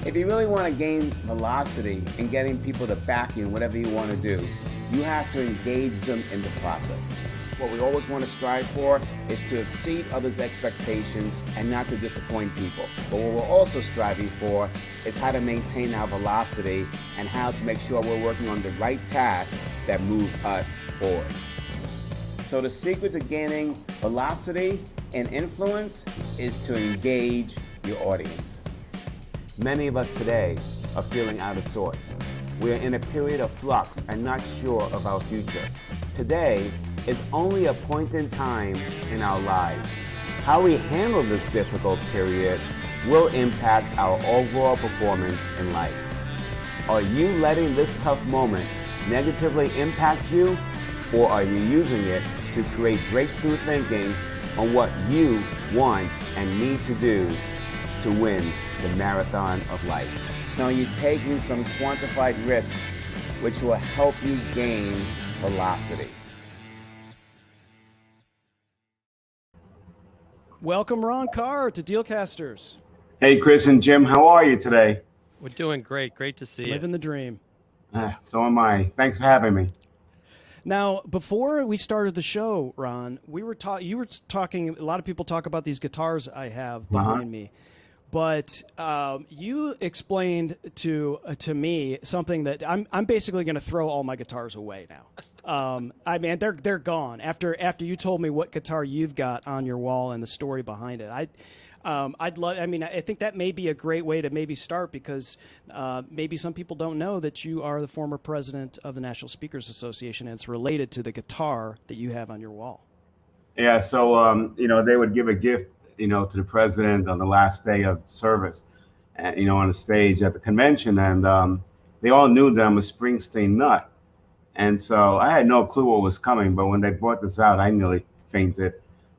If you really want to gain velocity in getting people to back you in whatever you want to do, you have to engage them in the process. What we always want to strive for is to exceed others' expectations and not to disappoint people. But what we're also striving for is how to maintain our velocity and how to make sure we're working on the right tasks that move us forward. So the secret to gaining velocity and influence is to engage your audience. Many of us today are feeling out of sorts. We are in a period of flux and not sure of our future. Today is only a point in time in our lives. How we handle this difficult period will impact our overall performance in life. Are you letting this tough moment negatively impact you, or are you using it to create breakthrough thinking on what you want and need to do to win the marathon of life? Now you're taking some quantified risks which will help you gain velocity. Welcome, Ron Carr, to Dealcasters. Hey, Chris and Jim, how are you today? We're doing great. Great to see you. Living the dream. So am I. Thanks for having me. Now, before we started the show, Ron, you were talking. A lot of people talk about these guitars I have behind me, but you explained to me something that I'm basically going to throw all my guitars away now. I mean, they're gone after you told me what guitar you've got on your wall and the story behind it. I'd love. I mean, I think that may be a great way to maybe start, because maybe some people don't know that you are the former president of the National Speakers Association, and it's related to the guitar that you have on your wall. Yeah. So they would give a gift, to the president on the last day of service, and on the stage at the convention, and they all knew that I'm a Springsteen nut. And so I had no clue what was coming, but when they brought this out, I nearly fainted.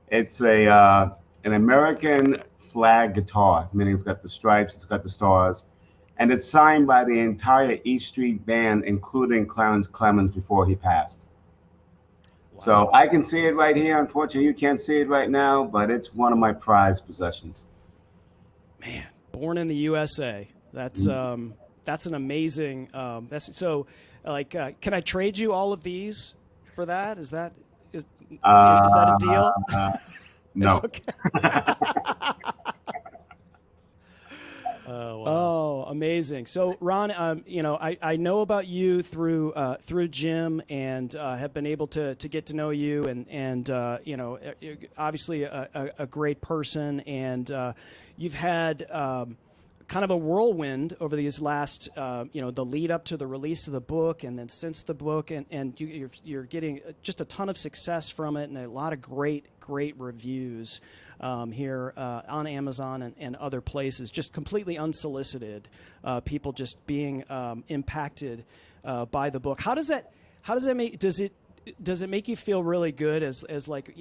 It's an American flag guitar, meaning it's got the stripes, it's got the stars, and it's signed by the entire E Street Band, including Clarence Clemens before he passed. Wow. So I can see it right here. Unfortunately, you can't see it right now, but it's one of my prized possessions. Man, born in the USA. That's an amazing. Can I trade you all of these for that? Is that a deal? No. Okay. Oh, wow. Oh, amazing. So, Ron, I know about you through Jim, and have been able to get to know you, and obviously a great person, and you've had kind of a whirlwind over these last, the lead up to the release of the book, and then since the book, and you're getting just a ton of success from it, and a lot of great reviews here on Amazon and other places, just completely unsolicited, people just being impacted by the book. How does that make, does it make you feel really good as like,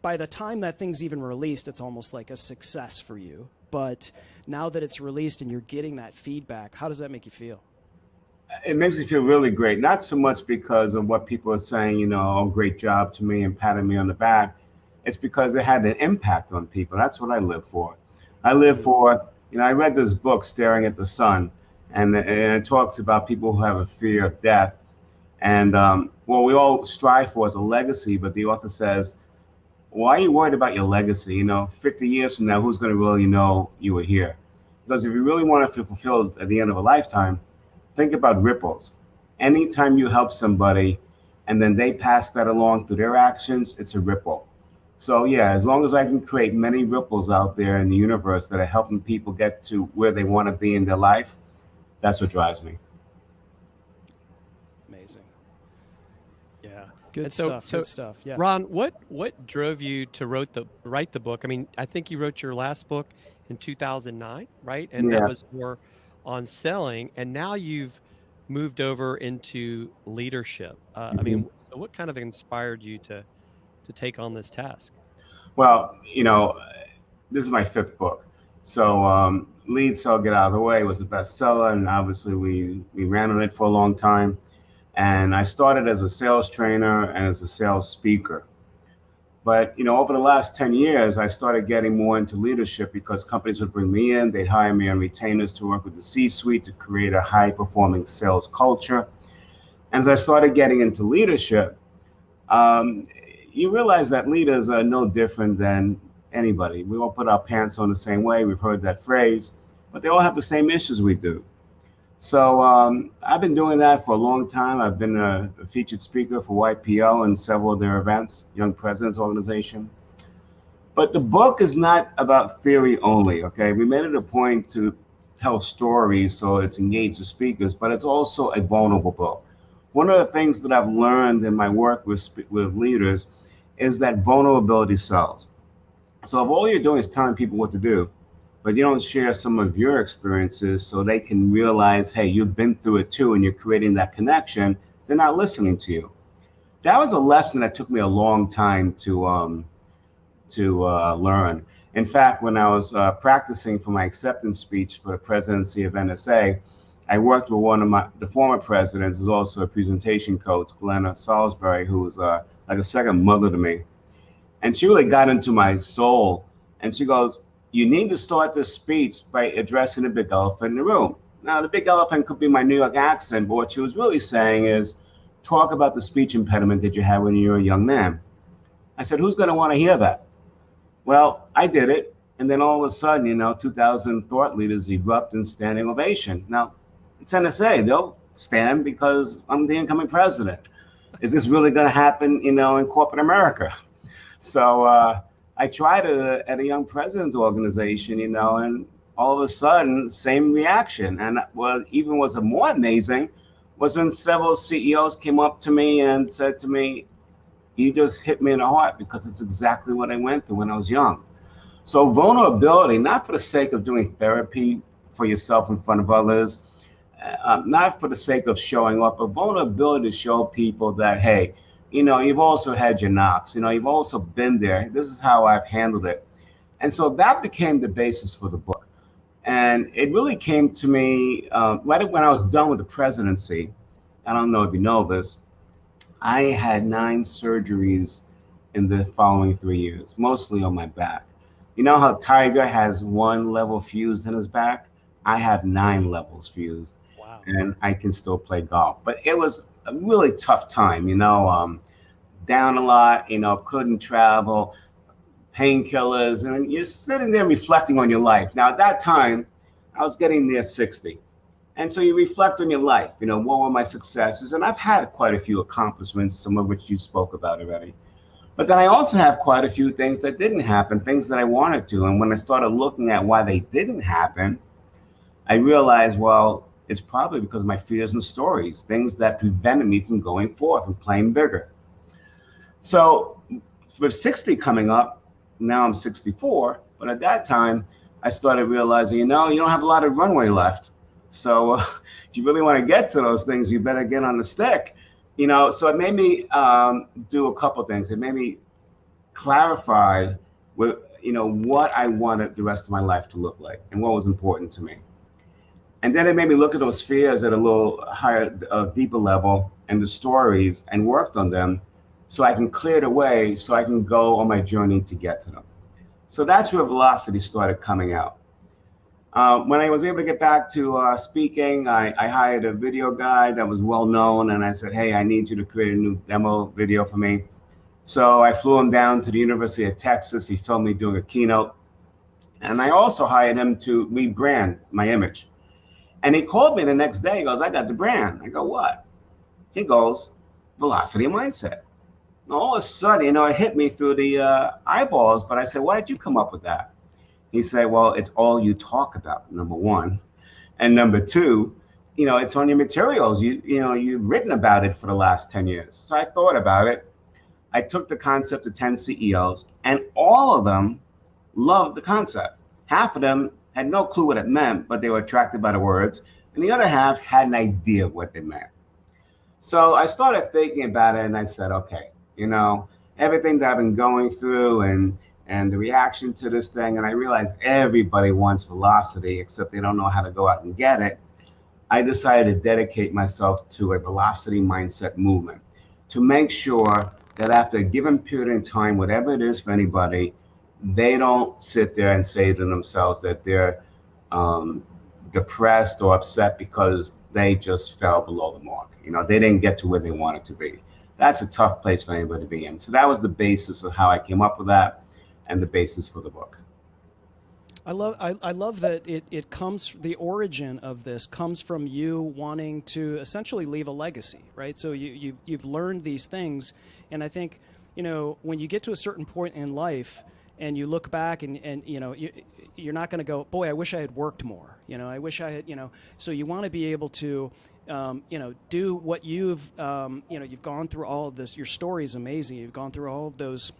by the time that thing's even released, it's almost like a success for you? But now that it's released and you're getting that feedback, how does that make you feel? It makes me feel really great. Not so much because of what people are saying, oh, great job to me and patting me on the back. It's because it had an impact on people. That's what I live for. I live for, I read this book, Staring at the Sun, and it talks about people who have a fear of death. And what we all strive for is a legacy, but the author says, why are you worried about your legacy? 50 years from now, who's going to really know you were here? Because if you really want to feel fulfilled at the end of a lifetime, think about ripples. Anytime you help somebody and then they pass that along through their actions, it's a ripple. So yeah, as long as I can create many ripples out there in the universe that are helping people get to where they want to be in their life, that's what drives me. Amazing. Yeah. Good stuff. Yeah. Ron, what drove you to write the book? I mean, I think you wrote your last book in 2009, right? And Yeah. That was more on selling, and now you've moved over into leadership. I mean, so what kind of inspired you to take on this task? Well, this is my 5th book. So Lead, Sell, Get Out of the Way was a bestseller, and obviously we ran on it for a long time. And I started as a sales trainer and as a sales speaker. But over the last 10 years, I started getting more into leadership because companies would bring me in, they'd hire me on retainers to work with the C-suite to create a high-performing sales culture. And as I started getting into leadership, um, you realize that leaders are no different than anybody. We all put our pants on the same way. We've heard that phrase, but they all have the same issues we do. So I've been doing that for a long time. I've been a featured speaker for YPO and several of their events, Young Presidents Organization. But the book is not about theory only, okay? We made it a point to tell stories so it's engaged the speakers, but it's also a vulnerable book. One of the things that I've learned in my work with leaders is that vulnerability sells. So if all you're doing is telling people what to do, but you don't share some of your experiences so they can realize, hey, you've been through it too, and you're creating that connection, they're not listening to you. That was a lesson that took me a long time to learn. In fact, when I was practicing for my acceptance speech for the presidency of NSA, I worked with one of the former presidents, who's also a presentation coach, Glenna Salisbury, who was like a second mother to me. And she really got into my soul. And she goes, you need to start this speech by addressing the big elephant in the room. Now, the big elephant could be my New York accent, but what she was really saying is, talk about the speech impediment that you had when you were a young man. I said, who's going to want to hear that? Well, I did it. And then all of a sudden, 2,000 thought leaders erupt in standing ovation. Now, it's NSA. They'll stand because I'm the incoming president. Is this really going to happen, in corporate America? So I tried it at a Young Presidents Organization, and all of a sudden, same reaction. And what even was more amazing was when several CEOs came up to me and said to me, you just hit me in the heart because it's exactly what I went through when I was young. So vulnerability, not for the sake of doing therapy for yourself in front of others, not for the sake of showing up, but vulnerability to show people that, hey, you've also had your knocks, you've also been there. This is how I've handled it. And so that became the basis for the book. And it really came to me right when I was done with the presidency. I don't know if you know this, I had 9 surgeries in the following 3 years, mostly on my back. You know how Tiger has 1 level fused in his back? I have 9 levels fused. Wow. And I can still play golf. But it was a really tough time, down a lot, couldn't travel, painkillers, and you're sitting there reflecting on your life. Now, at that time, I was getting near 60. And so you reflect on your life, what were my successes? And I've had quite a few accomplishments, some of which you spoke about already. But then I also have quite a few things that didn't happen, things that I wanted to. And when I started looking at why they didn't happen, I realized, well, it's probably because of my fears and stories, things that prevented me from going forth and playing bigger. So with 60 coming up, now I'm 64, but at that time, I started realizing, you don't have a lot of runway left. So if you really want to get to those things, you better get on the stick. So it made me do a couple things. It made me clarify what I wanted the rest of my life to look like and what was important to me. And then it made me look at those fears at a little higher, deeper level and the stories and worked on them so I can clear it away so I can go on my journey to get to them. So that's where velocity started coming out. When I was able to get back to speaking, I hired a video guy that was well known, and I said, hey, I need you to create a new demo video for me. So I flew him down to the University of Texas. He filmed me doing a keynote. And I also hired him to rebrand my image. And he called me the next day. He goes, I got the brand. I go, what? He goes, velocity mindset. And all of a sudden, it hit me through the eyeballs. But I said, why did you come up with that? He said, well, it's all you talk about, number one. And number two, it's on your materials. You've written about it for the last 10 years. So I thought about it. I took the concept to 10 CEOs, and all of them loved the concept. Half of them had no clue what it meant, but they were attracted by the words. And the other half had an idea of what they meant. So I started thinking about it, and I said, okay, everything that I've been going through and the reaction to this thing, and I realized everybody wants velocity, except they don't know how to go out and get it. I decided to dedicate myself to a velocity mindset movement to make sure that after a given period of time, whatever it is for anybody, they don't sit there and say to themselves that they're um, depressed or upset because they just fell below the mark. You know, they didn't get to where they wanted to be. That's a tough place for anybody to be in. So that was the basis of how I came up with that and the basis for the book. I love that it comes, the origin of this comes from you wanting to essentially leave a legacy, right? So you've learned these things, and I think, you know, when you get to a certain point in life and you look back and you know, you're not going to go, boy, I wish I had worked more, you know, I wish I had, you know, so you want to be able to you know, do what you've you know, you've gone through all of this. Your story is amazing. You've gone through all of those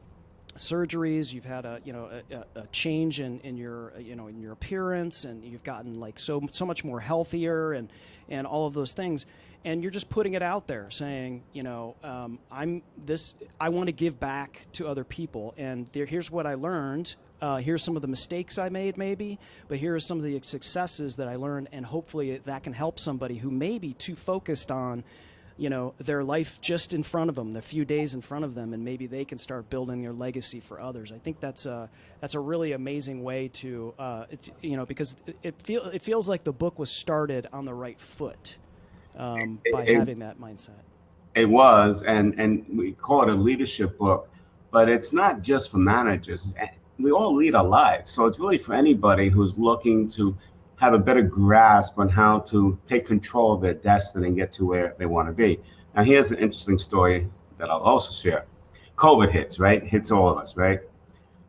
surgeries, you've had a, you know, a change in your, you know, in your appearance, and you've gotten like so much more healthier, and all of those things, and you're just putting it out there saying, you know, I want to give back to other people, and here's what I learned, here's some of the mistakes I made maybe, but here are some of the successes that I learned, and hopefully that can help somebody who may be too focused on, you know, their life just in front of them, the few days in front of them, and maybe they can start building their legacy for others. I think that's a really amazing way to, you know, because it feels like the book was started on the right foot by having that mindset. It was, and we call it a leadership book, but it's not just for managers. We all lead our lives, so it's really for anybody who's looking to have a better grasp on how to take control of their destiny and get to where they want to be. Now, here's an interesting story that I'll also share. COVID hits, right? Hits all of us, right?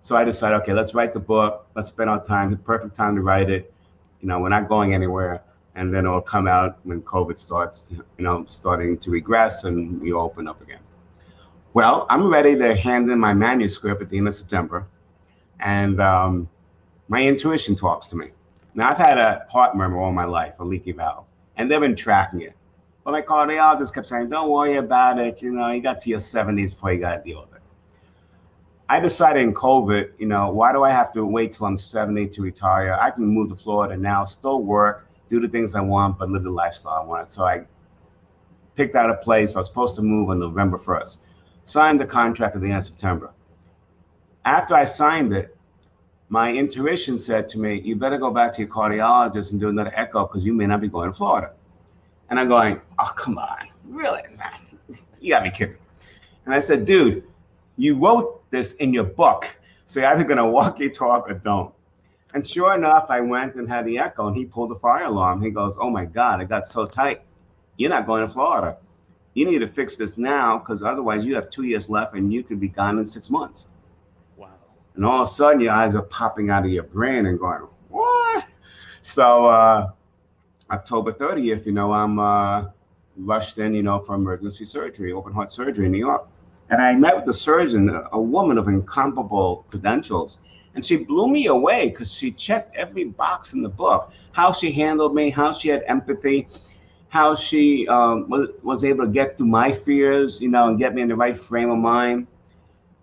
So I decided, okay, let's write the book. Let's spend our time, the perfect time to write it. You know, we're not going anywhere. And then it'll come out when COVID starts, you know, starting to regress and we open up again. Well, I'm ready to hand in my manuscript at the end of September. And my intuition talks to me. Now, I've had a heart murmur all my life, a leaky valve, and they've been tracking it. But my cardiologist kept saying, don't worry about it. You know, you got to your 70s before you got to deal with it. I decided in COVID, you know, why do I have to wait till I'm 70 to retire? I can move to Florida now, still work, do the things I want, but live the lifestyle I want. So I picked out a place. I was supposed to move on November 1st. Signed the contract at the end of September. After I signed it, my intuition said to me, you better go back to your cardiologist and do another echo because you may not be going to Florida. And I'm going, oh, come on, really, man? You got me kidding. And I said, dude, you wrote this in your book, so you're either going to walk your talk or don't. And sure enough, I went and had the echo, and he pulled the fire alarm. He goes, oh, my God, it got so tight. You're not going to Florida. You need to fix this now because otherwise you have 2 years left and you could be gone in 6 months. And all of a sudden, your eyes are popping out of your brain and going, what? So October 30th, you know, I'm rushed in, you know, for emergency surgery, open heart surgery in New York. And I met with the surgeon, a woman of incomparable credentials. And she blew me away because she checked every box in the book, how she handled me, how she had empathy, how she was able to get through my fears, you know, and get me in the right frame of mind.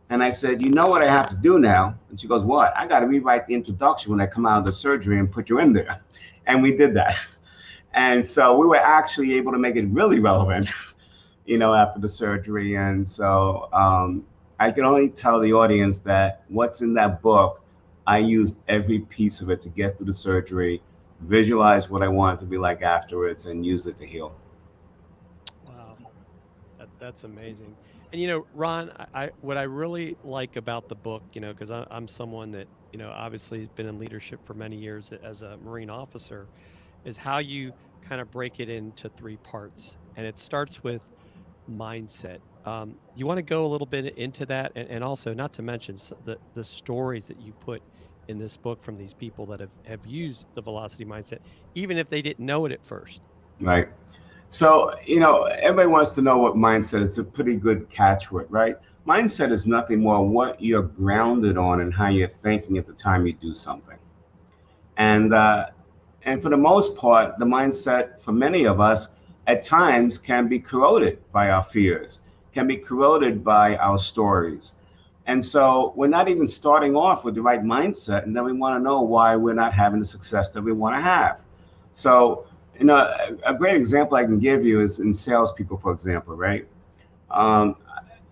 And I said, you know what I have to do now? And she goes, what? I got to rewrite the introduction when I come out of the surgery and put you in there. And we did that. And so we were actually able to make it really relevant, you know, after the surgery. And so I can only tell the audience that what's in that book, I used every piece of it to get through the surgery, visualize what I want it to be like afterwards, and use it to heal. Wow, that's amazing. And, you know, Ron, what I really like about the book, you know, because I'm someone that, you know, obviously has been in leadership for many years as a Marine officer, is how you kind of break it into 3 parts. And it starts with mindset. You want to go a little bit into that, and also not to mention the stories that you put in this book from these people that have used the velocity mindset, even if they didn't know it at first. Right. So, you know, everybody wants to know what mindset. It's a pretty good catchword, right? Mindset is nothing more what you're grounded on and how you're thinking at the time you do something. And for the most part, the mindset for many of us at times can be corroded by our fears, can be corroded by our stories. And so we're not even starting off with the right mindset, and then we want to know why we're not having the success that we want to have. So, you know, a great example I can give you is in salespeople, for example, right?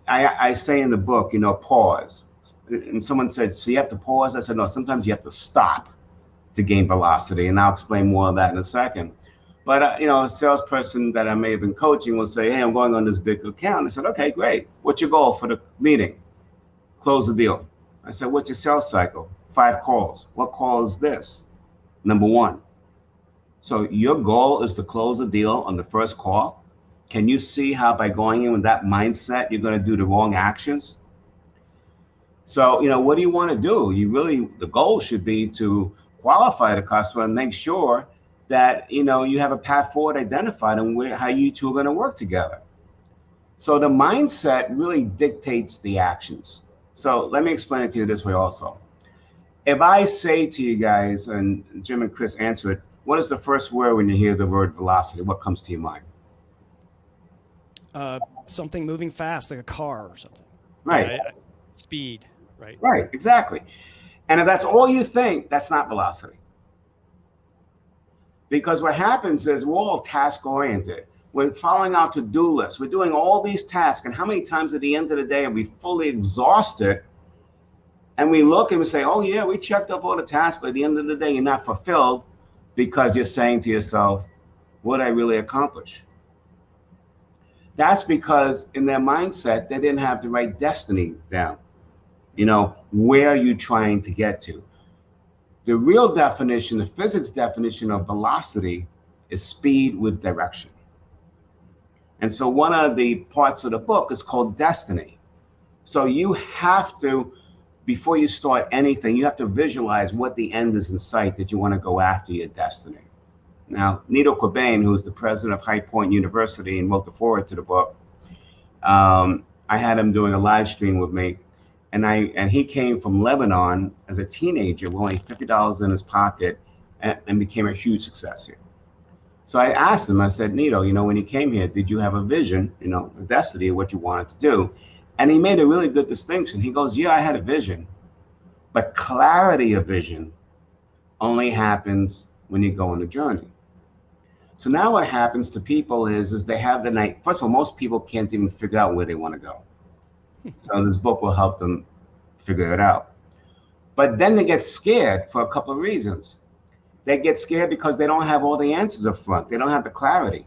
I say in the book, pause. And someone said, so you have to pause? I said, no, sometimes you have to stop to gain velocity. And I'll explain more of that in a second. But, a salesperson that I may have been coaching will say, hey, I'm going on this big account. I said, okay, great. What's your goal for the meeting? Close the deal. I said, what's your sales cycle? 5 calls. What call is this? Number 1. So your goal is to close the deal on the first call. Can you see how by going in with that mindset, you're going to do the wrong actions? So, what do you want to do? The goal should be to qualify the customer and make sure that, you have a path forward identified and how you two are going to work together. So the mindset really dictates the actions. So let me explain it to you this way also. If I say to you guys, and Jim and Chris answer it, what is the first word when you hear the word velocity? What comes to your mind? Something moving fast, like a car or something. Right. Speed, right? Right, exactly. And if that's all you think, that's not velocity. Because what happens is we're all task-oriented. We're following our to-do list. We're doing all these tasks. And how many times at the end of the day are we fully exhausted? And we look and we say, oh, yeah, we checked off all the tasks. But at the end of the day, you're not fulfilled because you're saying to yourself, what did I really accomplish? That's because in their mindset, they didn't have the right destiny down. Where are you trying to get to? The real definition, the physics definition of velocity is speed with direction. And so one of the parts of the book is called destiny. So you have to, before you start anything, you have to visualize what the end is in sight that you want to go after your destiny. Now, Nito Cobain, who's the president of High Point University and wrote the foreword to the book, I had him doing a live stream with me. And he came from Lebanon as a teenager with only $50 in his pocket and became a huge success here. So I asked him, I said, Nito, when you came here, did you have a vision, a destiny of what you wanted to do? And he made a really good distinction. He goes, yeah, I had a vision, but clarity of vision only happens when you go on a journey. So now what happens to people is they have the night. First of all, most people can't even figure out where they want to go. So this book will help them figure it out. But then they get scared for a couple of reasons. They get scared because they don't have all the answers up front. They don't have the clarity.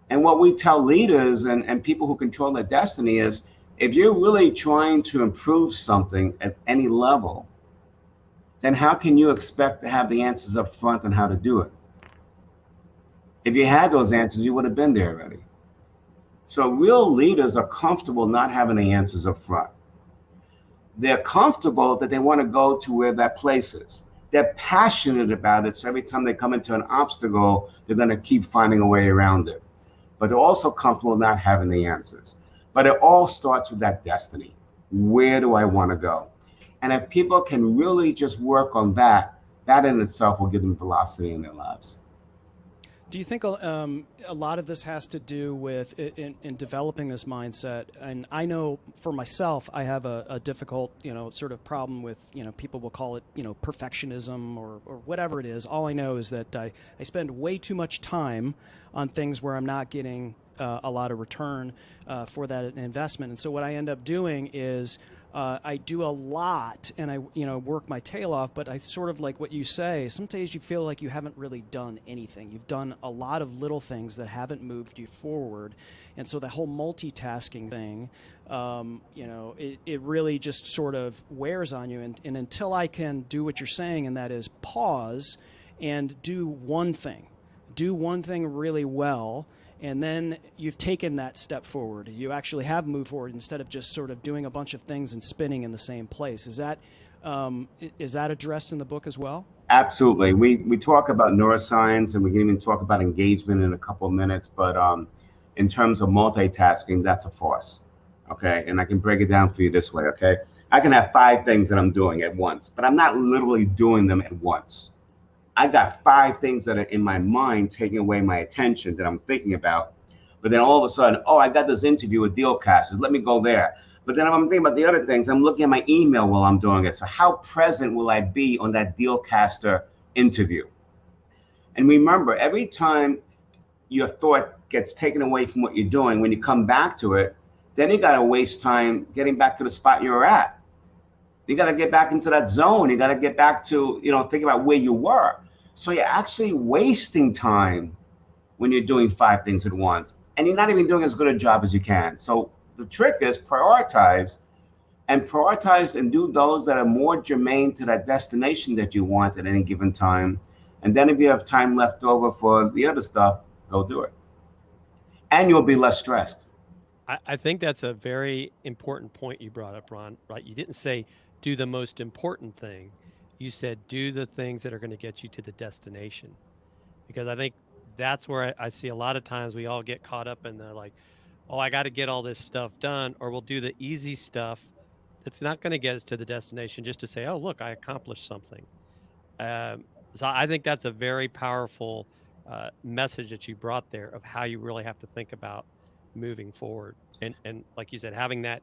And what we tell leaders and people who control their destiny is, if you're really trying to improve something at any level, then how can you expect to have the answers up front on how to do it? If you had those answers, you would have been there already. So real leaders are comfortable not having the answers up front. They're comfortable that they want to go to where that place is. They're passionate about it, so every time they come into an obstacle, they're going to keep finding a way around it. But they're also comfortable not having the answers. But it all starts with that destiny. Where do I want to go? And if people can really just work on that, that in itself will give them velocity in their lives. Do you think a lot of this has to do with in developing this mindset? And I know for myself, I have a difficult, sort of problem with, people will call it, perfectionism or whatever it is. All I know is that I spend way too much time on things where I'm not getting a lot of return for that investment. And so what I end up doing is I do a lot and I work my tail off, but I sort of like what you say, some days you feel like you haven't really done anything. You've done a lot of little things that haven't moved you forward. And so the whole multitasking thing, it really just sort of wears on you. And until I can do what you're saying, and that is pause and do one thing really well, and then you've taken that step forward. You actually have moved forward instead of just sort of doing a bunch of things and spinning in the same place. Is that addressed in the book as well? Absolutely. We talk about neuroscience, and we can even talk about engagement in a couple of minutes. But in terms of multitasking, that's a farce. Okay, and I can break it down for you this way. Okay, I can have 5 things that I'm doing at once, but I'm not literally doing them at once. I got 5 things that are in my mind taking away my attention that I'm thinking about. But then all of a sudden, oh, I got this interview with Dealcasters. Let me go there. But then if I'm thinking about the other things, I'm looking at my email while I'm doing it. So how present will I be on that Dealcaster interview? And remember, every time your thought gets taken away from what you're doing, when you come back to it, then you got to waste time getting back to the spot you were at. You got to get back into that zone. You got to get back to, think about where you were. So you're actually wasting time when you're doing 5 things at once, and you're not even doing as good a job as you can. So the trick is prioritize and do those that are more germane to that destination that you want at any given time. And then if you have time left over for the other stuff, go do it. And you'll be less stressed. I think that's a very important point you brought up, Ron, right? You didn't say do the most important thing. You said do the things that are going to get you to the destination. Because I think that's where I see a lot of times we all get caught up in the like, oh, I got to get all this stuff done, or we'll do the easy stuff that's not going to get us to the destination just to say, oh, look, I accomplished something. So I think that's a very powerful message that you brought there of how you really have to think about moving forward. And like you said, having that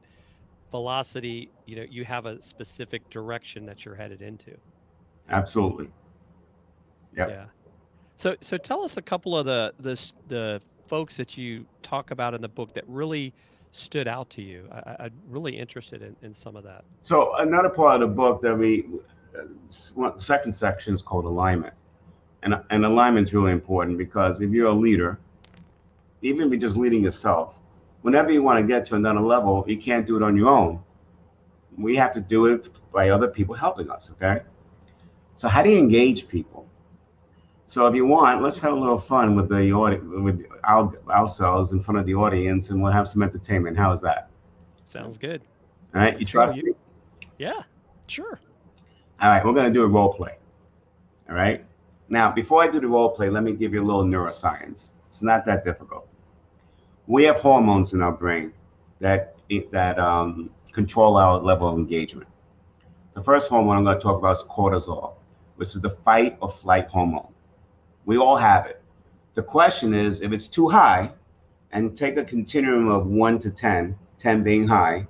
velocity, you have a specific direction that you're headed into. Absolutely. Yep. Yeah. So tell us a couple of the folks that you talk about in the book that really stood out to you. I'm really interested in some of that. So another part of the book that second section is called alignment. And alignment is really important because if you're a leader, even if you're just leading yourself, whenever you want to get to another level, you can't do it on your own. We have to do it by other people helping us, okay? So how do you engage people? So if you want, let's have a little fun with the with ourselves in front of the audience, and we'll have some entertainment. How is that? Sounds good. All right, you trust me? Yeah, sure. All right, we're going to do a role play. All right. Now, before I do the role play, let me give you a little neuroscience. It's not that difficult. We have hormones in our brain that control our level of engagement. The first hormone I'm going to talk about is cortisol, which is the fight or flight hormone. We all have it. The question is, if it's too high, and take a continuum of 1 to 10, 10 being high,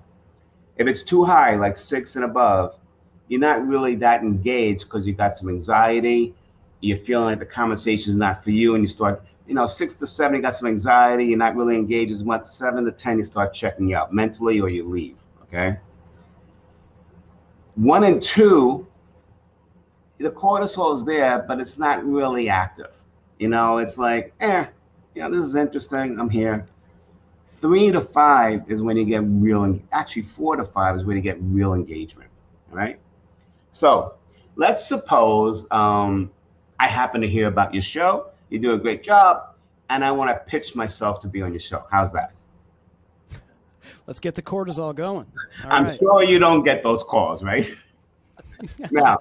if it's too high, like 6 and above, you're not really that engaged because you got some anxiety, you're feeling like the conversation is not for you, and you start, 6 to 7, you got some anxiety, you're not really engaged as much. 7 to 10, you start checking out mentally or you leave, okay? 1 and 2, the cortisol is there, but it's not really active. It's like, this is interesting, I'm here. 3 to 5 is when you get actually 4 to 5 is when you get real engagement, all right? So let's suppose I happen to hear about your show, you do a great job, and I want to pitch myself to be on your show. How's that? Let's get the cortisol going. I'm sure you don't get those calls, right? Now,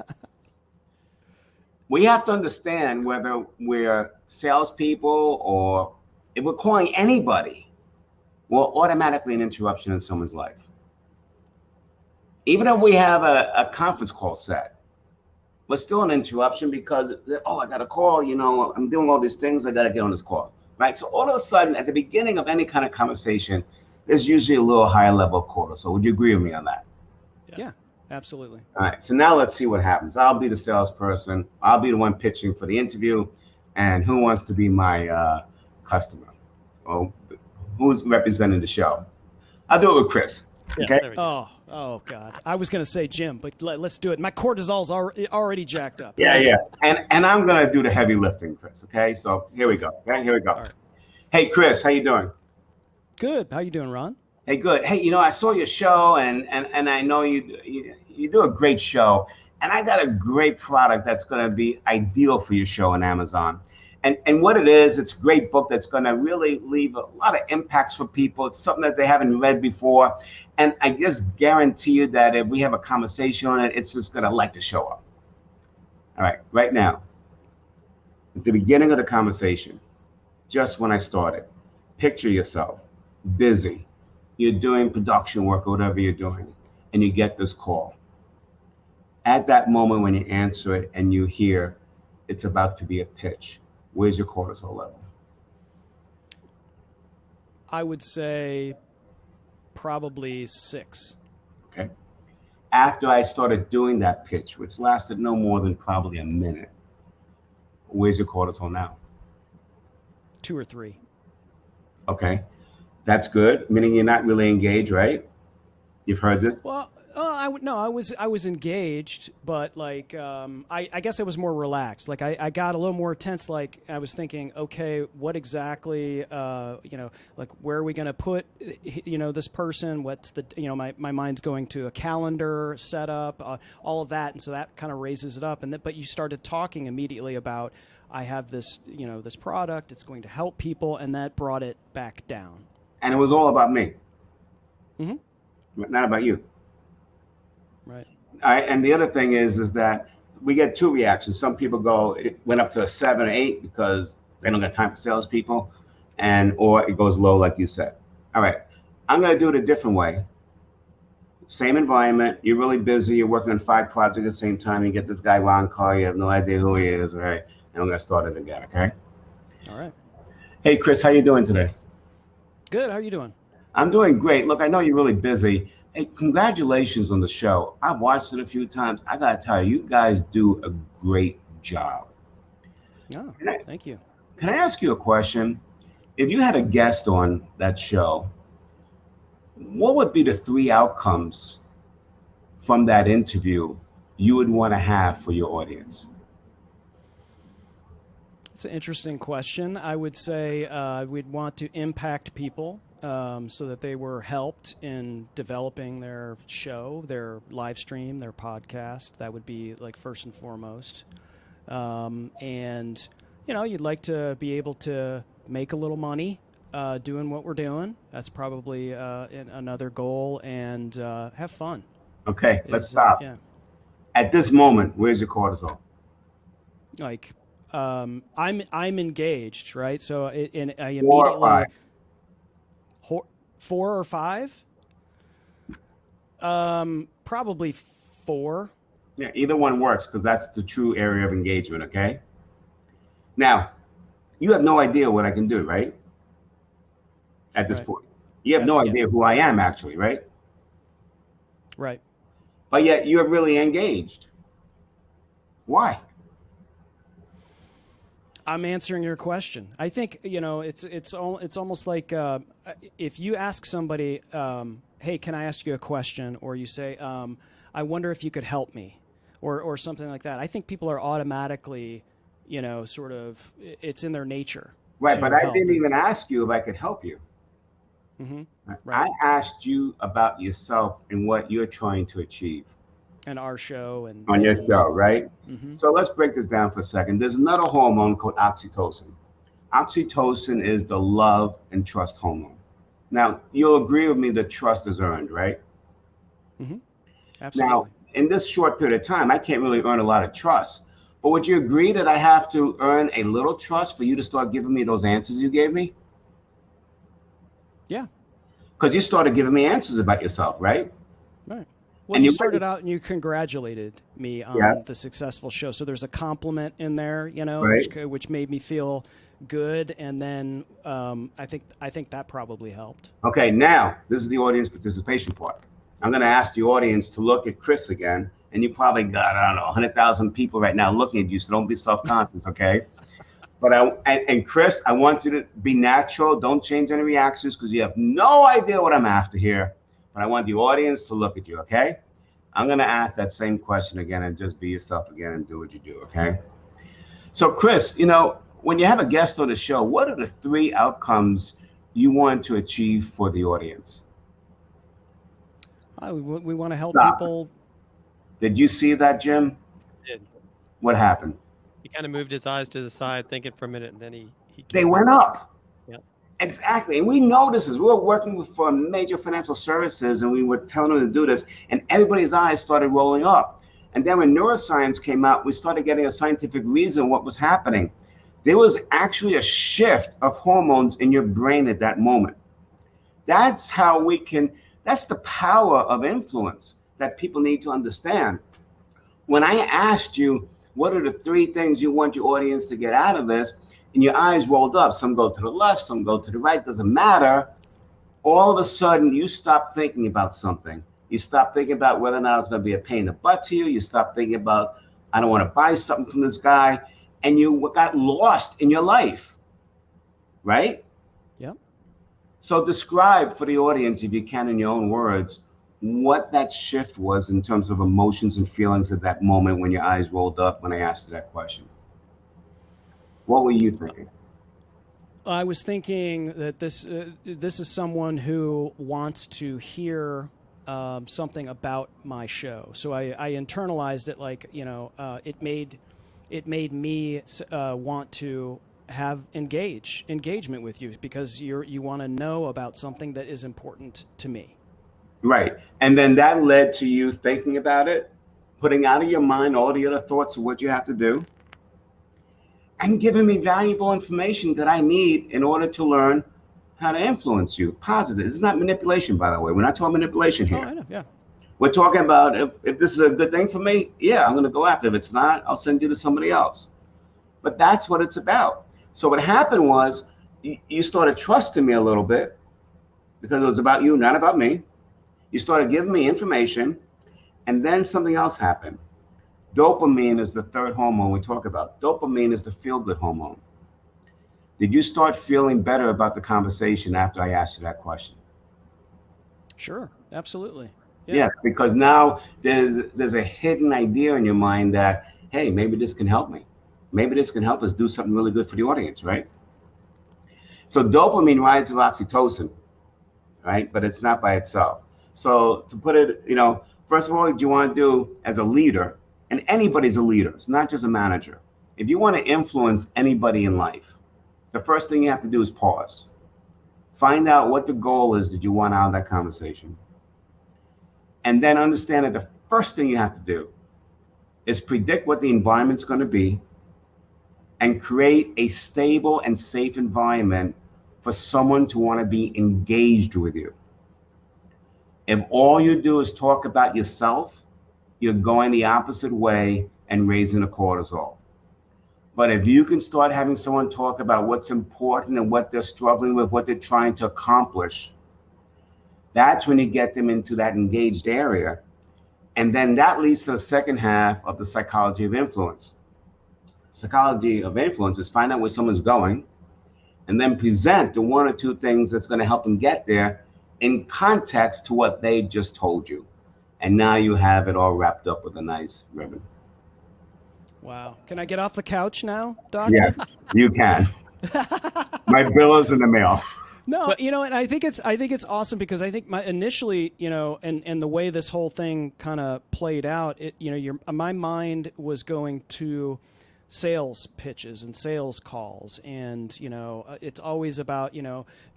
we have to understand whether we're salespeople or if we're calling anybody, we're automatically an interruption in someone's life. Even if we have a conference call set, we're still an interruption because, I got a call, I'm doing all these things, I got to get on this call, right? So all of a sudden, at the beginning of any kind of conversation, there's usually a little higher level of cortisol. Would you agree with me on that? Yeah, absolutely. All right, so now let's see what happens. I'll be the salesperson. I'll be the one pitching for the interview. And who wants to be my customer? Or who's representing the show? I'll do it with Chris. Okay. Yeah, oh God. I was going to say Jim, but let's do it. My cortisol's already jacked up. Yeah. And I'm going to do the heavy lifting, Chris. Okay. So here we go. Okay, here we go. All right. Hey, Chris, how you doing? Good. How you doing, Ron? Hey, good. Hey, I saw your show and I know you do a great show. And I got a great product that's going to be ideal for your show on Amazon. And what it is, it's a great book that's going to really leave a lot of impacts for people. It's something that they haven't read before. And I just guarantee you that if we have a conversation on it, it's just going to like to show up. All right, right now, at the beginning of the conversation, just when I started, picture yourself busy. You're doing production work or whatever you're doing, and you get this call. At that moment when you answer it and you hear it's about to be a pitch, where's your cortisol level? I would say probably 6. Okay. After I started doing that pitch, which lasted no more than probably a minute, where's your cortisol now? 2 or 3. Okay. That's good, meaning you're not really engaged, right? You've heard this? Well, I was engaged, but like, I guess I was more relaxed. Like, I got a little more tense. Like, I was thinking, okay, what exactly, like, where are we going to put, this person? What's the, my mind's going to a calendar setup, all of that, and so that kind of raises it up. But you started talking immediately about, I have this, this product. It's going to help people, and that brought it back down. And it was all about me, Mm-hmm. not about you. Right. And the other thing is that we get two reactions. Some people go, it went up to a 7 or 8 because they don't got time for salespeople, or it goes low, like you said. All right, I'm going to do it a different way. Same environment. You're really busy. You're working on 5 projects at the same time. You get this guy Ron Carr. You have no idea who he is. All right, and I'm going to start it again. Okay. All right. Hey, Chris, how you doing today? Good. How are you doing? I'm doing great. Look, I know you're really busy. Hey, congratulations on the show. I've watched it a few times. I got to tell you, you guys do a great job. Oh, thank you. Can I ask you a question? If you had a guest on that show, what would be the 3 outcomes from that interview you would want to have for your audience? It's an interesting question. I would say we'd want to impact people so that they were helped in developing their show, their live stream, their podcast. That would be like first and foremost. And, you'd like to be able to make a little money doing what we're doing. That's probably another goal, and have fun. Okay, let's stop. Yeah. At this moment, where's your cortisol? Like, I'm engaged, right? So I 4 immediately or 5? 4 or 5? Probably 4. Yeah, either one works because that's the true area of engagement. Okay. Now, you have no idea what I can do, right? At this point, you have no idea who I am, actually, right? Right. But yet you're really engaged. Why? I'm answering your question. I think it's almost like if you ask somebody, "Hey, can I ask you a question?" or you say, "I wonder if you could help me," or something like that. I think people are automatically, sort of, it's in their nature. Right, but I didn't even ask you if I could help you. Mm-hmm. Right. I asked you about yourself and what you're trying to achieve. And our show and on your show, right? Mm-hmm. So let's break this down for a second. There's another hormone called oxytocin. Oxytocin is the love and trust hormone. Now, you'll agree with me that trust is earned, right? Mm-hmm. Absolutely. Now, in this short period of time, I can't really earn a lot of trust. But would you agree that I have to earn a little trust for you to start giving me those answers you gave me? Yeah. Because you started giving me answers about yourself, right? Right. Well, you started out and you congratulated me on the successful show. So there's a compliment in there, right, which made me feel good. And then I think that probably helped. Okay, now this is the audience participation part. I'm going to ask the audience to look at Chris again. And you probably got, I don't know, 100,000 people right now looking at you. So don't be self-conscious, okay? But Chris, I want you to be natural. Don't change any reactions because you have no idea what I'm after here. But I want the audience to look at you, okay? I'm going to ask that same question again and just be yourself again and do what you do, okay? So, Chris, when you have a guest on the show, what are the 3 outcomes you want to achieve for the audience? We want to help people. Did you see that, Jim? I did. What happened? He kind of moved his eyes to the side, thinking for a minute, and then they went up. Yeah. Exactly. And we know this is, we were working for major financial services and we were telling them to do this and everybody's eyes started rolling up. And then when neuroscience came out, we started getting a scientific reason what was happening. There was actually a shift of hormones in your brain at that moment. That's how that's the power of influence that people need to understand. When I asked you, what are the 3 things you want your audience to get out of this? And your eyes rolled up. Some go to the left, some go to the right, doesn't matter. All of a sudden, you stop thinking about something. You stop thinking about whether or not it's going to be a pain in the butt to you. You stop thinking about, I don't want to buy something from this guy. And you got lost in your life, right? Yep. So describe for the audience, if you can, in your own words, what that shift was in terms of emotions and feelings at that moment when your eyes rolled up when I asked you that question. What were you thinking? I was thinking that this is someone who wants to hear something about my show. So I internalized it like, it made me want to have engagement with you because you want to know about something that is important to me. Right. And then that led to you thinking about it, putting out of your mind all the other thoughts of what you have to do, and giving me valuable information that I need in order to learn how to influence you. Positive. It's not manipulation, by the way. We're not talking manipulation here. Oh, I know, yeah. We're talking about if this is a good thing for me, yeah, I'm going to go after it. If it's not, I'll send you to somebody else. But that's what it's about. So what happened was you started trusting me a little bit because it was about you, not about me. You started giving me information, and then something else happened. Dopamine is the third hormone we talk about. Dopamine is the feel-good hormone. Did you start feeling better about the conversation after I asked you that question? Sure, absolutely. Yeah. Yes, because now there's a hidden idea in your mind that, hey, maybe this can help me. Maybe this can help us do something really good for the audience, right? So dopamine rides with oxytocin, right? But it's not by itself. So to put it, first of all, what you want to do as a leader, and anybody's a leader, it's not just a manager. If you want to influence anybody in life, the first thing you have to do is pause. Find out what the goal is that you want out of that conversation. And then understand that the first thing you have to do is predict what the environment's going to be and create a stable and safe environment for someone to want to be engaged with you. If all you do is talk about yourself, you're going the opposite way and raising the cortisol. But if you can start having someone talk about what's important and what they're struggling with, what they're trying to accomplish, that's when you get them into that engaged area. And then that leads to the second half of the psychology of influence. Psychology of influence is find out where someone's going and then present the one or two things that's going to help them get there in context to what they just told you. And now you have it all wrapped up with a nice ribbon. Wow. Can I get off the couch now, Doc? Yes, you can. My bill is in the mail. No, and I think it's awesome because I think initially, and the way this whole thing kind of played out, my mind was going to sales pitches and sales calls, and it's always about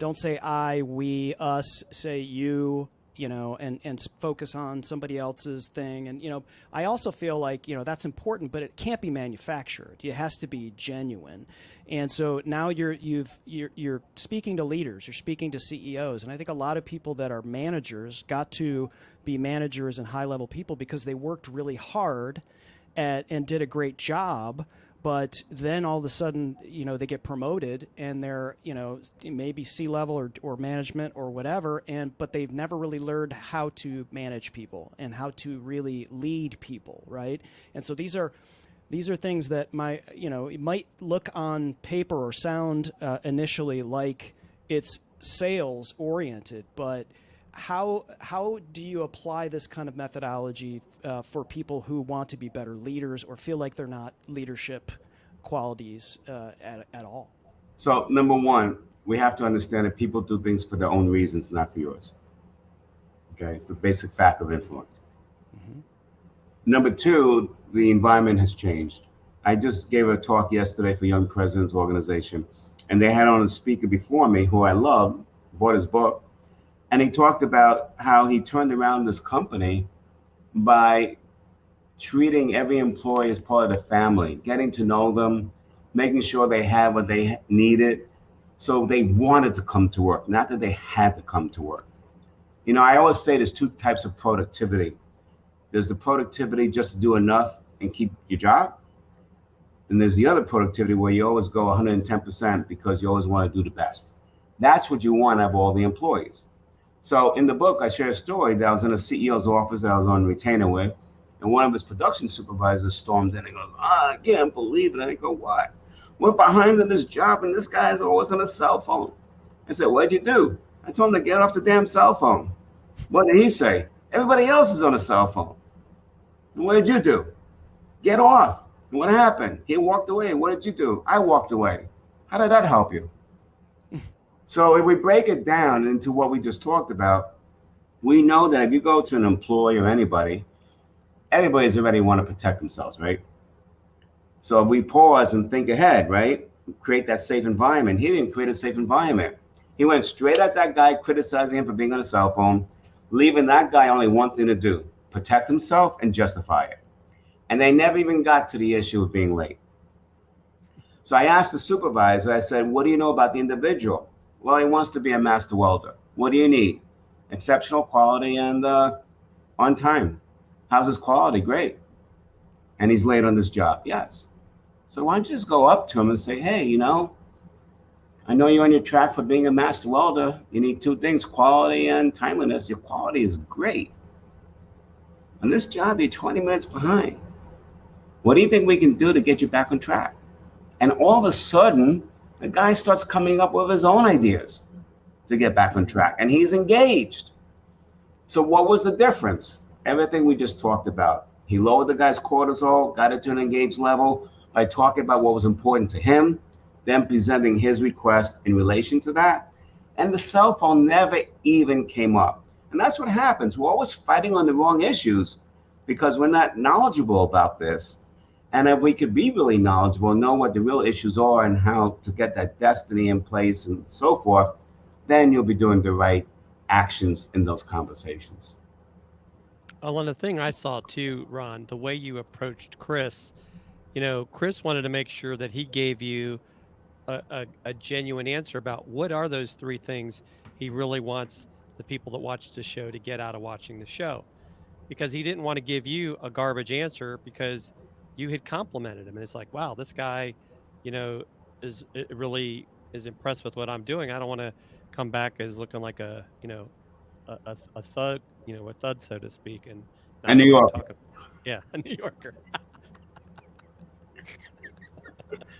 don't say I, we, us, say you. And focus on somebody else's thing. And, I also feel like, that's important, but it can't be manufactured. It has to be genuine. And so now you're speaking to leaders, you're speaking to CEOs. And I think a lot of people that are managers got to be managers and high-level people because they worked really hard and did a great job. But then all of a sudden, they get promoted and they're, maybe C-level or management or whatever, but they've never really learned how to manage people and how to really lead people, right? And so these are things that it might look on paper or sound initially like it's sales oriented, but how do you apply this kind of methodology for people who want to be better leaders or feel like they're not leadership qualities at all? So number one, we have to understand that people do things for their own reasons, not for yours. Okay, it's the basic fact of influence. Mm-hmm. Number two, the environment has changed. I just gave a talk yesterday for Young Presidents Organization, and they had on a speaker before me who I loved, bought his book, and he talked about how he turned around this company by treating every employee as part of the family, getting to know them, making sure they had what they needed, so they wanted to come to work, not that they had to come to work. I always say there's two types of productivity. There's the productivity just to do enough and keep your job. And there's the other productivity where you always go 110% because you always want to do the best. That's what you want out of all the employees. So in the book, I share a story that I was in a CEO's office that I was on retainer with, and one of his production supervisors stormed in and goes, I can't believe it. And I go, what? We're behind in this job and this guy's always on a cell phone. I said, what'd you do? I told him to get off the damn cell phone. What did he say? Everybody else is on a cell phone. And what did you do? Get off. And what happened? He walked away. What did you do? I walked away. How did that help you? So if we break it down into what we just talked about, we know that if you go to an employee or anybody, everybody's already want to protect themselves, right? So if we pause and think ahead, right? Create that safe environment. He didn't create a safe environment. He went straight at that guy, criticizing him for being on a cell phone, leaving that guy only one thing to do: protect himself and justify it. And they never even got to the issue of being late. So I asked the supervisor, I said, what do you know about the individual? Well, he wants to be a master welder. What do you need? Exceptional quality and on time. How's his quality? Great. And he's late on this job. Yes. So why don't you just go up to him and say, hey, you know, I know you're on your track for being a master welder. You need two things: quality and timeliness. Your quality is great. On this job, you're 20 minutes behind. What do you think we can do to get you back on track? And all of a sudden, the guy starts coming up with his own ideas to get back on track, and he's engaged. So what was the difference? Everything we just talked about. He lowered the guy's cortisol, got it to an engaged level by talking about what was important to him, then presenting his request in relation to that. And the cell phone never even came up. And that's what happens. We're always fighting on the wrong issues because we're not knowledgeable about this. And if we could be really knowledgeable, know what the real issues are and how to get that destiny in place and so forth, then you'll be doing the right actions in those conversations. Well, and the thing I saw too, Ron, the way you approached Chris, you know, Chris wanted to make sure that he gave you a genuine answer about what are those three things he really wants the people that watch the show to get out of watching the show. Because he didn't want to give you a garbage answer because you had complimented him. And it's like, wow, this guy, you know, really is impressed with what I'm doing. I don't want to come back as looking like a, you know, a thug, you know, a thud, so to speak. And A New Yorker. Yeah, a New Yorker.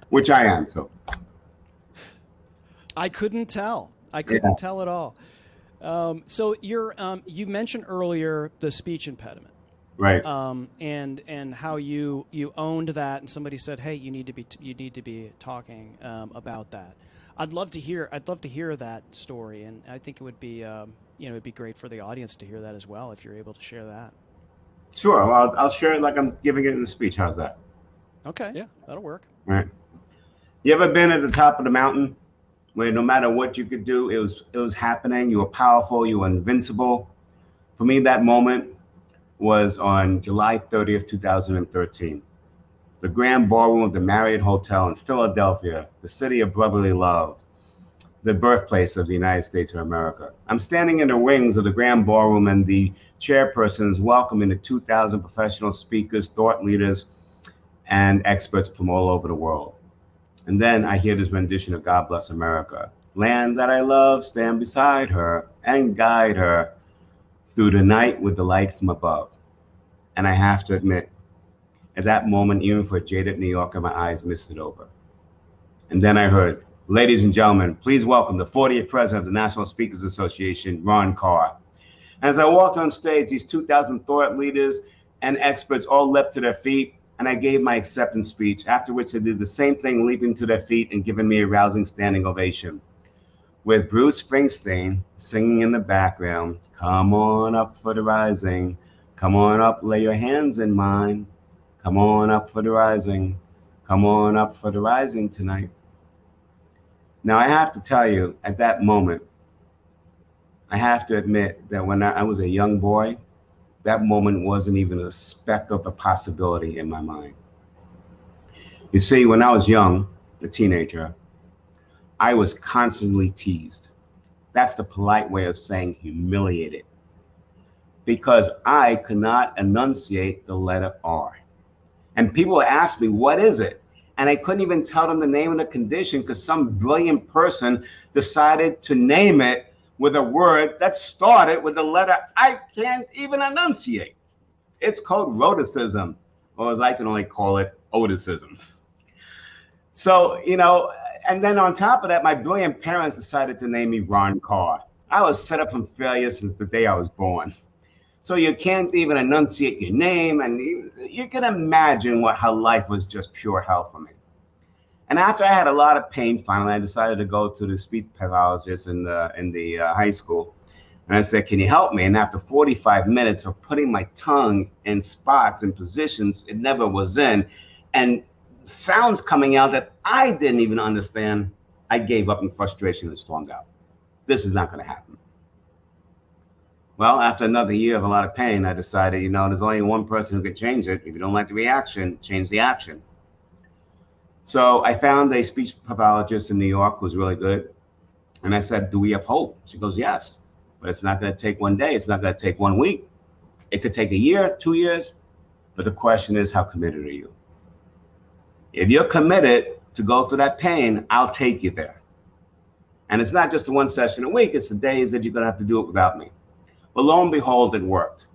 Which I am, so. I couldn't tell. I couldn't tell at all. So you mentioned earlier the speech impediment. Right. And how you owned that, and somebody said, "Hey, you need to be talking about that." I'd love to hear that story, and I think it would be it'd be great for the audience to hear that as well if you're able to share that. Sure. Well, I'll share it like I'm giving it in the speech. How's that? Okay. Yeah, that'll work. All right. You ever been at the top of the mountain where no matter what you could do, it was happening? You were powerful. You were invincible. For me, that moment was on July 30th, 2013. The Grand Ballroom of the Marriott Hotel in Philadelphia, the city of brotherly love, the birthplace of the United States of America. I'm standing in the wings of the Grand Ballroom, and the chairperson is welcoming the 2,000 professional speakers, thought leaders, and experts from all over the world. And then I hear this rendition of God Bless America. Land that I love, stand beside her and guide her through the night with the light from above. And I have to admit, at that moment, even for a jaded New Yorker, my eyes misted over. And then I heard, ladies and gentlemen, please welcome the 40th president of the National Speakers Association, Ron Carr. And as I walked on stage, these 2,000 thought leaders and experts all leapt to their feet, and I gave my acceptance speech, after which they did the same thing, leaping to their feet and giving me a rousing standing ovation, with Bruce Springsteen singing in the background, come on up for the rising, come on up, lay your hands in mine, come on up for the rising, come on up for the rising tonight. Now I have to tell you, at that moment, I have to admit that when I was a young boy, that moment wasn't even a speck of a possibility in my mind. You see, when I was young, a teenager, I was constantly teased. That's the polite way of saying humiliated, because I could not enunciate the letter R. And people would ask me, what is it? And I couldn't even tell them the name of the condition because some brilliant person decided to name it with a word that started with the letter I can't even enunciate. It's called rhoticism, or as I can only call it, oticism. So, you know, and then on top of that, my brilliant parents decided to name me Ron Carr. I was set up from failure since the day I was born. So you can't even enunciate your name, and you can imagine how life was just pure hell for me. And after I had a lot of pain, finally, I decided to go to the speech pathologist in the high school. And I said, "Can you help me?" And after 45 minutes of putting my tongue in spots and positions it never was in, and sounds coming out that I didn't even understand, I gave up in frustration and stormed out. This is not going to happen. Well, after another year of a lot of pain, I decided, there's only one person who can change it. If you don't like the reaction, change the action. So I found a speech pathologist in New York who was really good. And I said, "Do we have hope?" She goes, "Yes, but it's not going to take one day. It's not going to take 1 week. It could take a year, 2 years. But the question is, how committed are you? If you're committed to go through that pain, I'll take you there. And it's not just the one session a week. It's the days that you're going to have to do it without me." But lo and behold, it worked.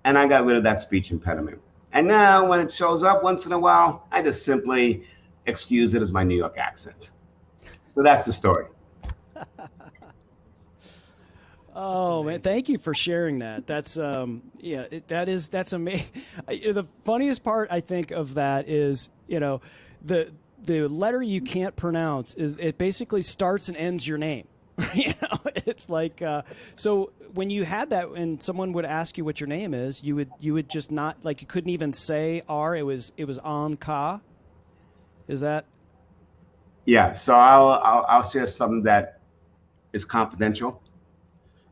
And I got rid of that speech impediment. And now when it shows up once in a while, I just simply excuse it as my New York accent. So that's the story. Oh man, thank you for sharing that. That's that's amazing. The funniest part I think of that is, the letter you can't pronounce is it basically starts and ends your name. It's like so when you had that and someone would ask you what your name is, you would just not, like, you couldn't even say R. It was Anka. Is that? Yeah. So I'll share something that is confidential.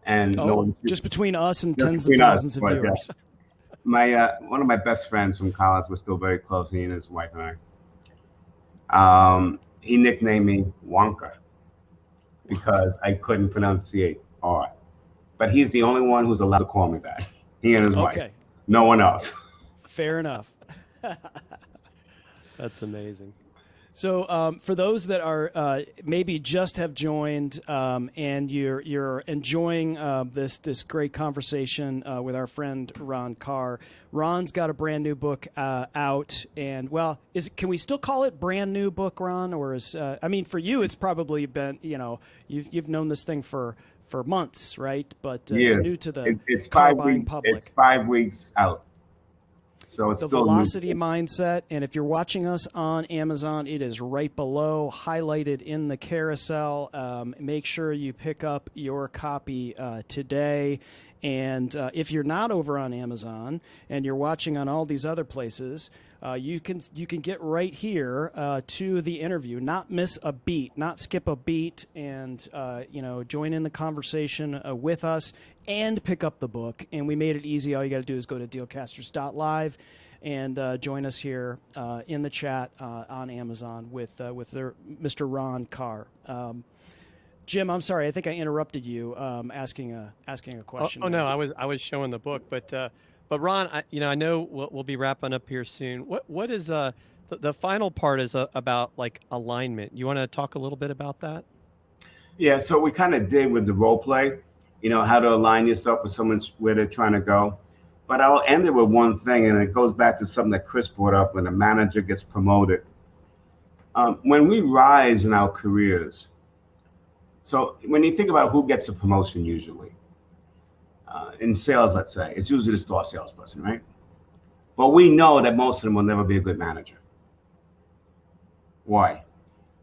And no one, just between us and just tens of between us, thousands of but, viewers. my one of my best friends from college was still very close. He and his wife and I. He nicknamed me Wonka because I couldn't pronunciate R. But he's the only one who's allowed to call me that. He and his wife. Okay. No one else. Fair enough. That's amazing. So for those that are maybe just have joined and you're enjoying this great conversation with our friend Ron Carr, Ron's got a brand new book out, and can we still call it brand new book, Ron? Or is I mean, for you, it's probably been, you've known this thing for months, right? But it's new to the car buying public. It's 5 weeks out. So it's the still velocity new. mindset. And if you're watching us on Amazon, it is right below, highlighted in the carousel. Make sure you pick up your copy today. And if you're not over on Amazon and you're watching on all these other places, you can get right here to the interview, not miss a beat, not skip a beat, and join in the conversation with us and pick up the book. And we made it easy. All you got to do is go to dealcasters.live and join us here in the chat on Amazon with Mr. Ron Carr. Jim, I'm sorry. I think I interrupted you asking a question. Oh no, I was showing the book, but Ron, I know we'll be wrapping up here soon. What is the final part is about, like, alignment. You want to talk a little bit about that? Yeah. So we kind of did with the role play, how to align yourself with someone where they're trying to go. But I'll end it with one thing, and it goes back to something that Chris brought up when a manager gets promoted. When we rise in our careers. So when you think about who gets a promotion usually, in sales, let's say, it's usually the store salesperson, right? But we know that most of them will never be a good manager. Why?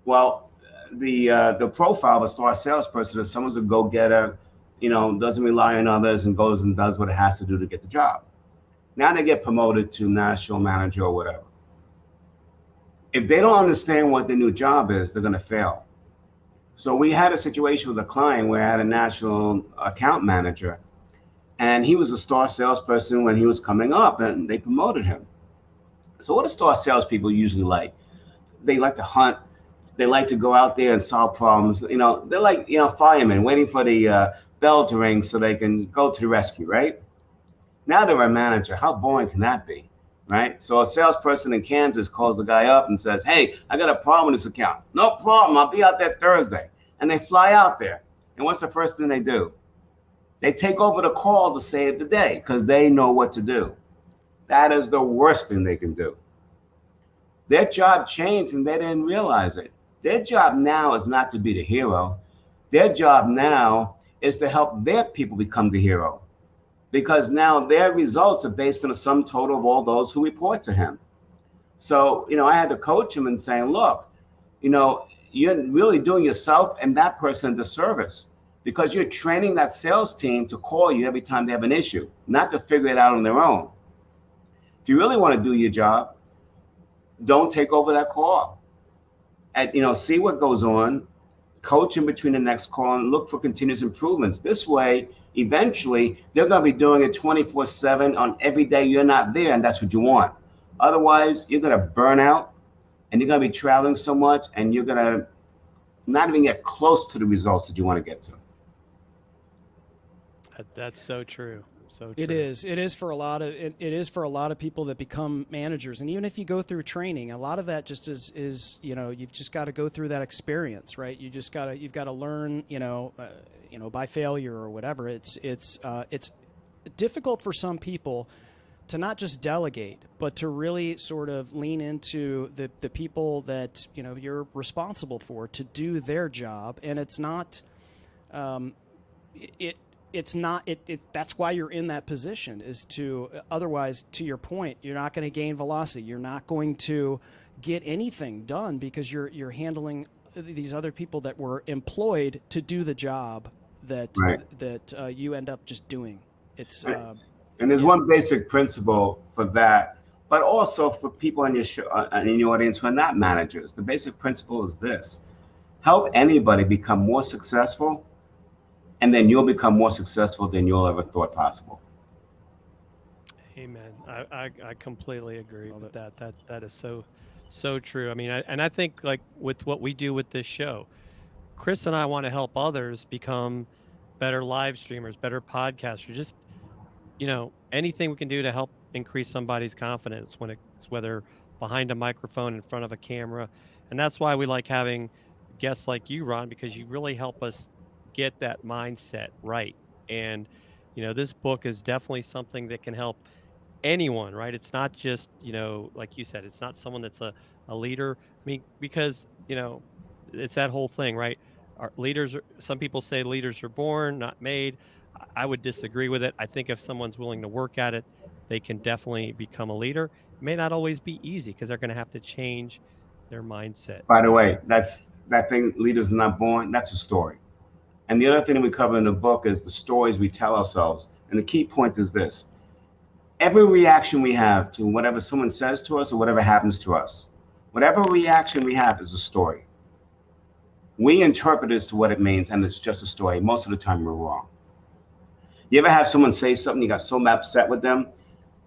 Well, the profile of a store salesperson is someone's a go-getter, doesn't rely on others and goes and does what it has to do to get the job. Now they get promoted to national manager or whatever. If they don't understand what their new job is, they're going to fail. So we had a situation with a client where I had a national account manager, and he was a star salesperson when he was coming up, and they promoted him. So what do star salespeople usually like? They like to hunt. They like to go out there and solve problems. They're like, firemen waiting for the bell to ring so they can go to the rescue, right? Now they're a manager. How boring can that be, right? So a salesperson in Kansas calls the guy up and says, "Hey, I got a problem with this account." "No problem. I'll be out there Thursday." And they fly out there. And what's the first thing they do? They take over the call to save the day because they know what to do. That is the worst thing they can do. Their job changed and they didn't realize it. Their job now is not to be the hero. Their job now is to help their people become the hero, because now their results are based on the sum total of all those who report to him. So, I had to coach him and saying, look, you're really doing yourself and that person a disservice, because you're training that sales team to call you every time they have an issue, not to figure it out on their own. If you really want to do your job, don't take over that call. And, see what goes on, coach in between the next call, and look for continuous improvements. This way, eventually, they're going to be doing it 24/7 on every day you're not there, and that's what you want. Otherwise, you're going to burn out, and you're going to be traveling so much, and you're going to not even get close to the results that you want to get to. That's so true. So true. It is. It is for a lot of people that become managers, and even if you go through training, a lot of that just is you've just got to go through that experience, right? You've got to learn, by failure or whatever. It's difficult for some people to not just delegate, but to really sort of lean into the people that you're responsible for to do their job, and it's not. That's why you're in that position, is to, otherwise, to your point, you're not going to gain velocity. You're not going to get anything done because you're handling these other people that were employed to do the job that you end up just doing. It's and there's one basic principle for that, but also for people in your audience who are not managers. The basic principle is this: help anybody become more successful, and then you'll become more successful than you'll ever thought possible. Amen. I completely agree with that. That is so true. I mean, I think, like, with what we do with this show, Chris and I want to help others become better live streamers, better podcasters, just, anything we can do to help increase somebody's confidence whether behind a microphone, in front of a camera. And that's why we like having guests like you, Ron, because you really help us get that mindset right. And this book is definitely something that can help anyone, right? It's not just, like you said, it's not someone that's a leader. I mean, because it's that whole thing, right? Some people say leaders are born, not made. I would disagree with it. I think if someone's willing to work at it, they can definitely become a leader. It may not always be easy, because they're going to have to change their mindset. By the way, that thing, leaders are not born, that's a story. And the other thing that we cover in the book is the stories we tell ourselves. And the key point is this: every reaction we have to whatever someone says to us or whatever happens to us, whatever reaction we have is a story. We interpret it as to what it means, and it's just a story. Most of the time, we're wrong. You ever have someone say something, you got so upset with them,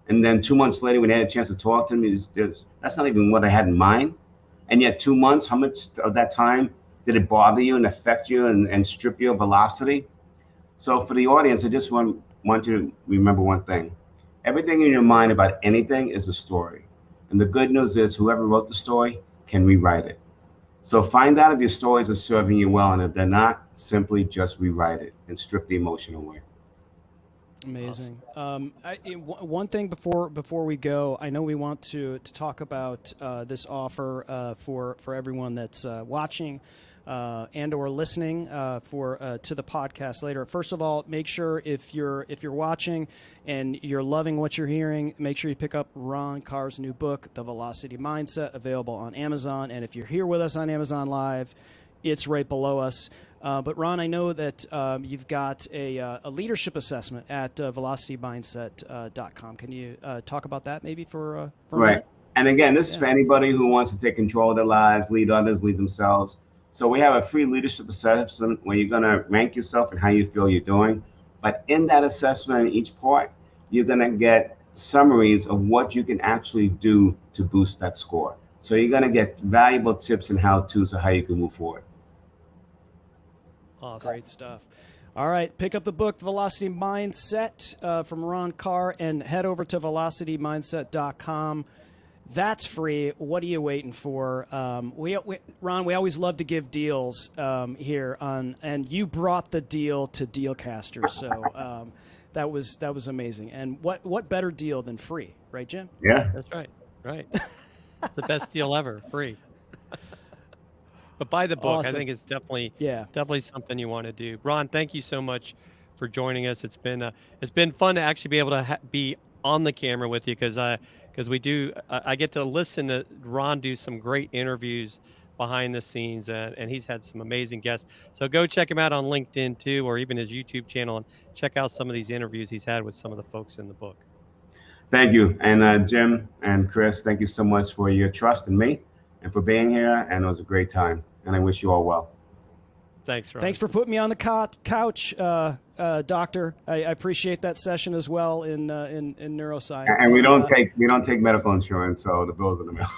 and then 2 months later, when they had a chance to talk to them, that's not even what I had in mind. And yet 2 months, how much of that time did it bother you and affect you and strip you of velocity? So for the audience, I just want you to remember one thing: everything in your mind about anything is a story. And the good news is, whoever wrote the story can rewrite it. So find out if your stories are serving you well, and if they're not, simply just rewrite it and strip the emotion away. Amazing. One thing before we go, I know we want to talk about this offer for everyone that's watching and or listening to the podcast later. First of all, make sure if you're watching and you're loving what you're hearing, make sure you pick up Ron Carr's new book, The Velocity Mindset, available on Amazon. And if you're here with us on Amazon Live, it's right below us. But Ron, I know that you've got a leadership assessment at velocitymindset.com. Can you talk about that maybe for a minute? And again, this is for anybody who wants to take control of their lives, lead others, lead themselves. So we have a free leadership assessment where you're going to rank yourself and how you feel you're doing. But in that assessment, in each part, you're going to get summaries of what you can actually do to boost that score. So you're going to get valuable tips and how-tos of how you can move forward. Awesome. Great stuff. All right, pick up the book, Velocity Mindset, from Ron Carr, and head over to velocitymindset.com. That's free. What are you waiting for? Ron, we always love to give deals here on, and you brought the deal to Dealcasters, so that was amazing. And what better deal than free, right, Jim? Yeah, that's right. Right, it's the best deal ever, free. but buy the book. Awesome. I think it's definitely Yeah. definitely something you want to do. Ron, thank you so much for joining us. It's been fun to actually be able to be on the camera with you because we do I get to listen to Ron do some great interviews behind the scenes, and he's had some amazing guests. So go check him out on LinkedIn too, or even his YouTube channel, and check out some of these interviews he's had with some of the folks in the book. Thank you. And Jim and Chris, thank you so much for your trust in me and for being here. And it was a great time. And I wish you all well. Thanks, Ron. Thanks for putting me on the couch, Doctor. I appreciate that session as well in neuroscience. And we don't take medical insurance, so the bills in the mail.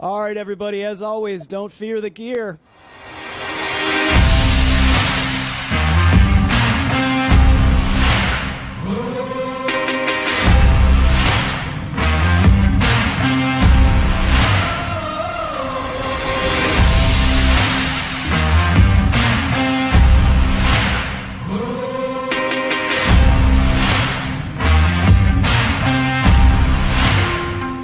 All right, everybody. As always, don't fear the gear.